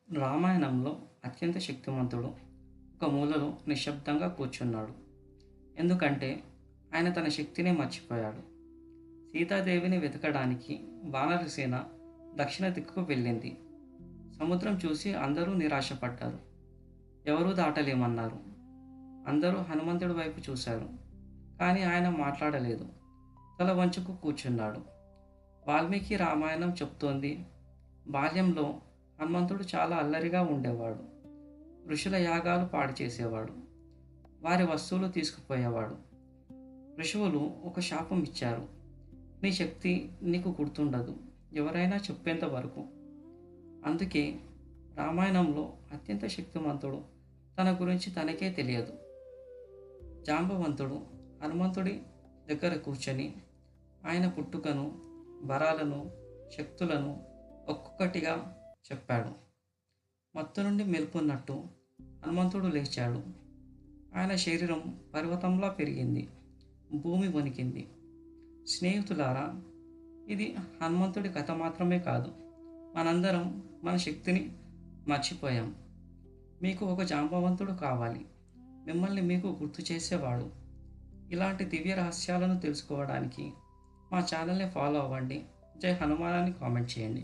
రామాయణంలో అత్యంత శక్తిమంతుడు ఒక మూలలో నిశ్శబ్దంగా కూర్చున్నాడు. ఎందుకంటే ఆయన తన శక్తినే మర్చిపోయాడు. సీతాదేవిని వెతకడానికి వానరసేన దక్షిణ దిక్కుకు వెళ్ళింది. సముద్రం చూసి అందరూ నిరాశపడ్డారు. ఎవరూ దాటలేమన్నారు. అందరూ హనుమంతుడి వైపు చూశారు. కానీ ఆయన మాట్లాడలేదు. తల వంచుకు కూర్చున్నాడు. వాల్మీకి రామాయణం చెప్తోంది, బాల్యంలో హనుమంతుడు చాలా అల్లరిగా ఉండేవాడు. ఋషుల యాగాలు పాడు చేసేవాడు. వారి వస్తువులు తీసుకుపోయేవాడు. ఋషువులు ఒక శాపం ఇచ్చారు, నీ శక్తి నీకు గుర్తుండదు ఎవరైనా చెప్పేంత వరకు. అందుకే రామాయణంలో అత్యంత శక్తిమంతుడు తన గురించి తనకే తెలియదు. జాంబవంతుడు హనుమంతుడి దగ్గర కూర్చొని ఆయన పుట్టుకను, వరాలను, శక్తులను ఒక్కొక్కటిగా చెప్పాడు. మత్తు నుండి మేల్కొన్నట్టు హనుమంతుడు లేచాడు. ఆయన శరీరం పర్వతంలా పెరిగింది. భూమి వణికింది. స్నేహితులారా, ఇది హనుమంతుడి కథ మాత్రమే కాదు. మనందరం మన శక్తిని మర్చిపోయాం. మీకు ఒక జాంబవంతుడు కావాలి, మిమ్మల్ని మీకు గుర్తు చేసేవాడు. ఇలాంటి దివ్య రహస్యాలను తెలుసుకోవడానికి మా ఛానల్ని ఫాలో అవ్వండి. జై హనుమాన్ అని కామెంట్ చేయండి.